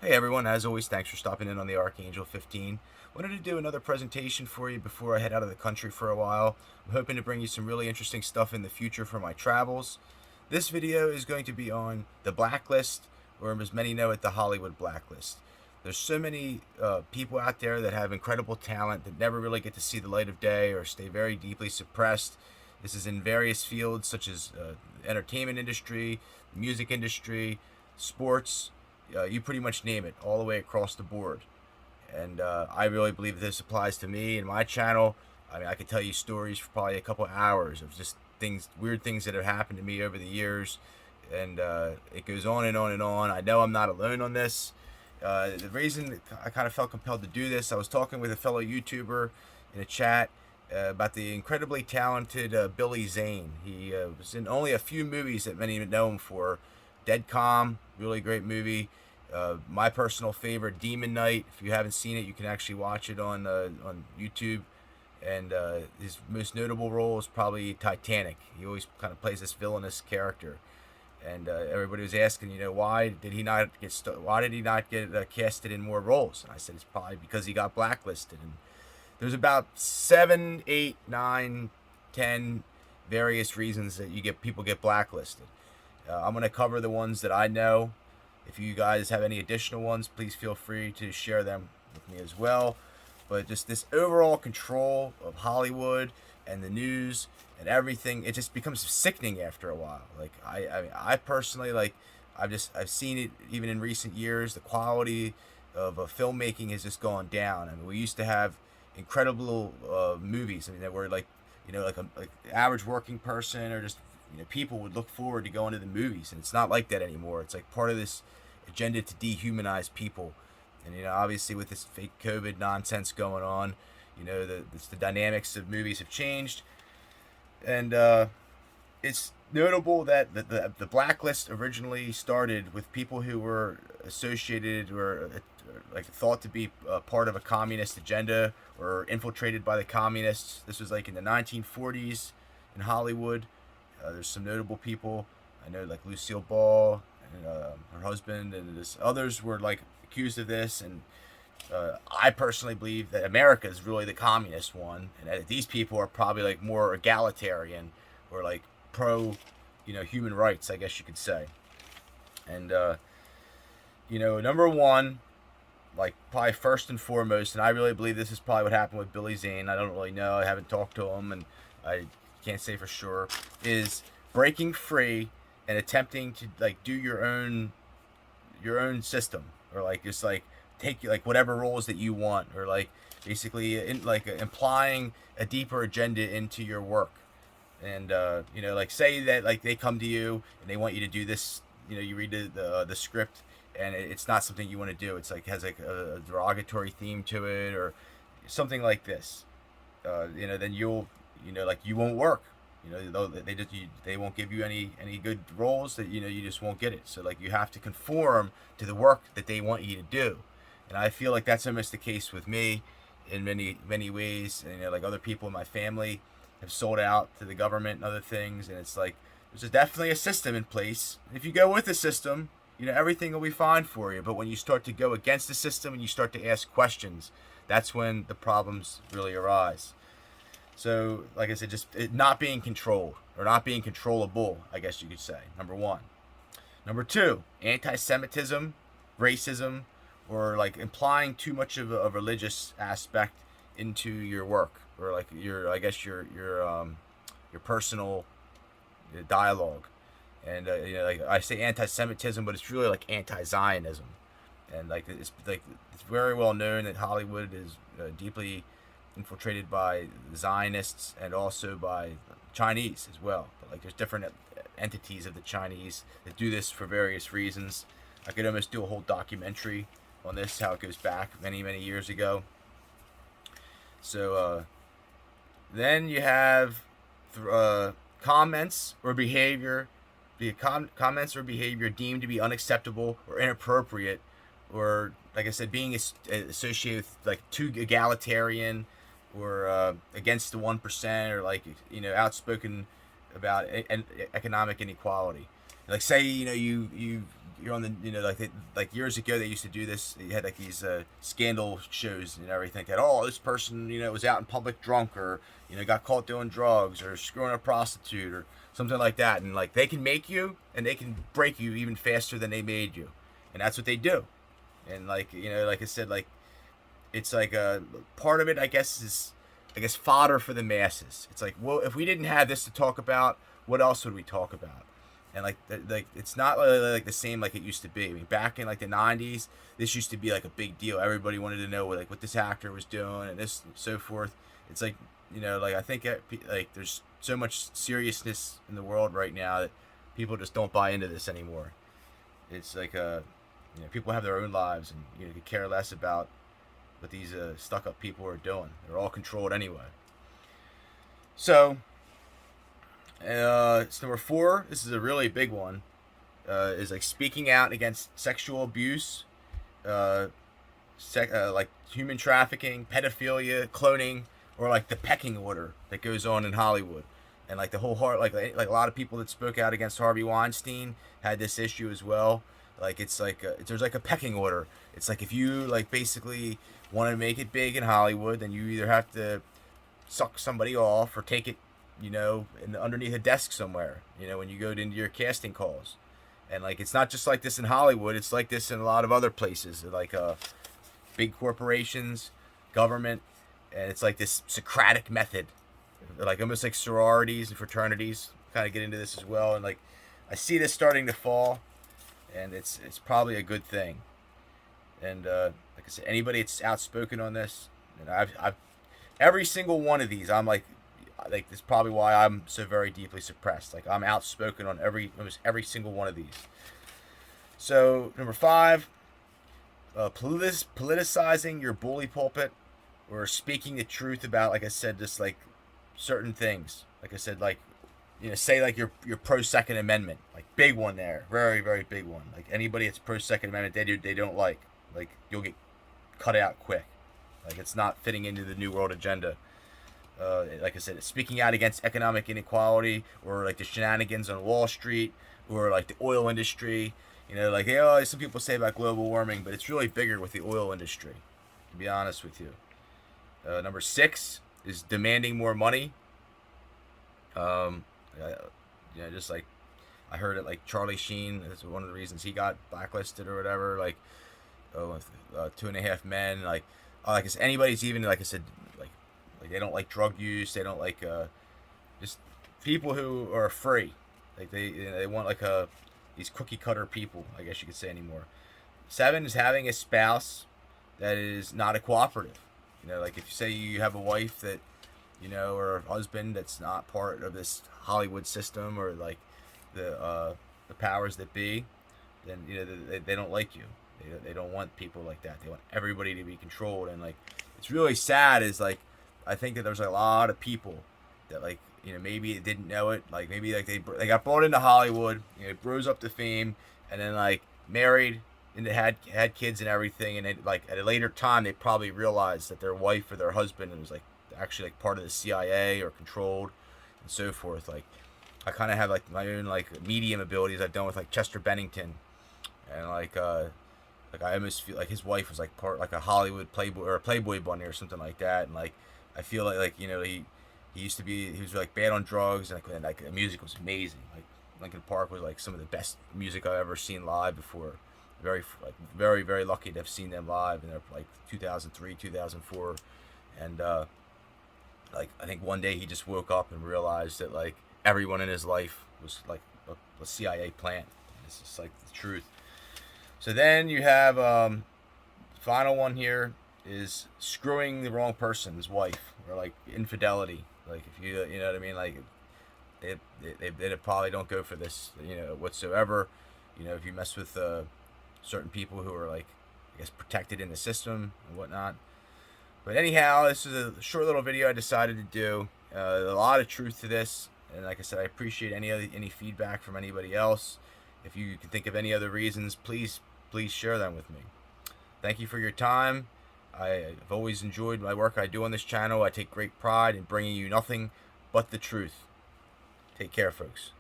Hey everyone, as always, thanks for stopping in on the Archangel 15. Wanted to do another presentation for you before I head out of the country for a while. I'm hoping to bring you some really interesting stuff in the future for my travels. This video is going to be on the Blacklist, or as many know it, the Hollywood Blacklist. There's so many people out there that have incredible talent that never really get to see the light of day or stay very deeply suppressed. This is in various fields such as entertainment industry, music industry, sports, you pretty much name it, all the way across the board. And I really believe this applies to me and my channel. I mean, I could tell you stories for probably a couple hours of just things, weird things that have happened to me over the years, and it goes on and on and on. I know I'm not alone on this. The reason I kind of felt compelled to do this, I was talking with a fellow YouTuber in a chat about the incredibly talented Billy Zane. He was in only a few movies that many know him for. Dead Calm, really great movie. My personal favorite, Demon Knight. If you haven't seen it, you can actually watch it on YouTube. And his most notable role is probably Titanic. He always kind of plays this villainous character. And everybody was asking, why did he not get casted in more roles? And I said it's probably because he got blacklisted. And there's about 7, 8, 9, 10 various reasons that people get blacklisted. I'm going to cover the ones that I know. If you guys have any additional ones, please feel free to share them with me as well. But just this overall control of Hollywood and the news and everything, it just becomes sickening after a while. Like I personally, I've seen it even in recent years. The quality of filmmaking has just gone down. I mean, we used to have incredible movies. I mean, that were like average working person or just people would look forward to going to the movies, and it's not like that anymore. It's like part of this agenda to dehumanize people. And obviously with this fake COVID nonsense going on, the dynamics of movies have changed. And it's notable that the blacklist originally started with people who were associated or like thought to be part of a communist agenda or infiltrated by the communists. This was like in the 1940s in Hollywood. There's some notable people I know, like Lucille Ball and her husband, and others were like accused of this. And I personally believe that America is really the communist one, and that these people are probably like more egalitarian or like pro, human rights, I guess you could say. And number one, like probably first and foremost, and I really believe this is probably what happened with Billy Zane. I don't really know. I haven't talked to him, and I can't say for sure. Is breaking free and attempting to like do your own system, or like just like take like whatever roles that you want, or like basically implying a deeper agenda into your work. And like say that like they come to you and they want you to do this. You read the script and it's not something you want to do. It's like has like a derogatory theme to it or something like this. Then you'll like you won't work. They won't give you any good roles, that you just won't get it. So like you have to conform to the work that they want you to do. And I feel like that's almost the case with me in many ways. And like other people in my family have sold out to the government and other things, and it's like there's definitely a system in place. If you go with the system, everything will be fine for you. But when you start to go against the system and you start to ask questions, that's when the problems really arise. So, like I said, just not being controlled or not being controllable, I guess you could say, number one. Number two, anti-Semitism, racism, or like implying too much of a religious aspect into your work, or like I guess your personal dialogue. And like I say anti-Semitism, but it's really like anti-Zionism. And it's very well known that Hollywood is deeply infiltrated by Zionists and also by Chinese as well. But like there's different entities of the Chinese that do this for various reasons. I could almost do a whole documentary on this, how it goes back many years ago. So then you have comments or behavior, comments or behavior deemed to be unacceptable or inappropriate, or like I said, being associated with like too egalitarian or against the 1%, or like outspoken about economic inequality. Like say you you're on the, like years ago they used to do this. You had like these scandal shows and everything. That, oh, this person, was out in public drunk, or got caught doing drugs, or screwing a prostitute, or something like that. And like they can make you and they can break you even faster than they made you, and that's what they do. And like like I said, like it's like a part of it, I guess, is fodder for the masses. It's like, well, if we didn't have this to talk about, what else would we talk about? And like it's not really like the same like it used to be. I mean, back in like the '90s, this used to be like a big deal. Everybody wanted to know what this actor was doing and this and so forth. It's like like I think like there's so much seriousness in the world right now that people just don't buy into this anymore. It's like people have their own lives, and could care less about what these stuck-up people are doing. They're all controlled anyway. So, it's number 4. This is a really big one. Is like speaking out against sexual abuse, like human trafficking, pedophilia, cloning, or like the pecking order that goes on in Hollywood. And like the whole like a lot of people that spoke out against Harvey Weinstein had this issue as well. Like it's like there's like a pecking order. It's like if you like basically want to make it big in Hollywood, then you either have to suck somebody off or take it, underneath a desk somewhere. When you go into your casting calls, and like it's not just like this in Hollywood. It's like this in a lot of other places, like big corporations, government, and it's like this Socratic method, like almost like sororities and fraternities. Kind of get into this as well, and like I see this starting to fall. And it's probably a good thing. And like I said, anybody that's outspoken on this, and I've every single one of these, I'm like that's probably why I'm so very deeply suppressed. Like I'm outspoken on almost every single one of these. So number 5, politicizing your bully pulpit, or speaking the truth about, like I said, just like certain things. Like I said, like say like you're pro Second Amendment, like big one there, very very big one. Like anybody that's pro Second Amendment, they don't like you'll get cut out quick. Like it's not fitting into the New World Agenda. Like I said, speaking out against economic inequality, or like the shenanigans on Wall Street, or like the oil industry. Like some people say about global warming, but it's really bigger with the oil industry, to be honest with you. Number 6 is demanding more money. Just like I heard it, like Charlie Sheen, that's one of the reasons he got blacklisted or whatever. Like 2.5 Men. Like I said, anybody's, even like I said, like they don't like drug use. They don't like just people who are free. Like they want like these cookie cutter people, I guess you could say, anymore. 7 is having a spouse that is not a cooperative. Like if you say you have a wife that or a husband that's not part of this Hollywood system, or like the powers that be, then they don't like you. They don't want people like that. They want everybody to be controlled. And like it's really sad is like I think that there's a lot of people that like maybe didn't know it. Like maybe like they got brought into Hollywood, rose up to fame, and then like married and they had kids and everything. And like at a later time they probably realized that their wife or their husband was like actually like part of the CIA or controlled and so forth. Like I kind of have like my own like medium abilities I've done with like Chester Bennington, and like I almost feel like his wife was like part like a Hollywood Playboy or a Playboy bunny or something like that. And like I feel like he used to be, he was like bad on drugs, and like the music was amazing. Like Linkin Park was like some of the best music I've ever seen live before. Very very lucky to have seen them live, and they're like 2003 2004. And like I think one day he just woke up and realized that like everyone in his life was like a CIA plant. It's just like the truth. So then you have final one here is screwing the wrong person's wife, or like infidelity. Like if you know what I mean, like they probably don't go for this whatsoever. If you mess with certain people who are like I guess protected in the system and whatnot. But anyhow, this is a short little video I decided to do. A lot of truth to this, and like I said, I appreciate any feedback from anybody else. If you can think of any other reasons, please share them with me. Thank you for your time. I've always enjoyed my work I do on this channel. I take great pride in bringing you nothing but the truth. Take care, folks.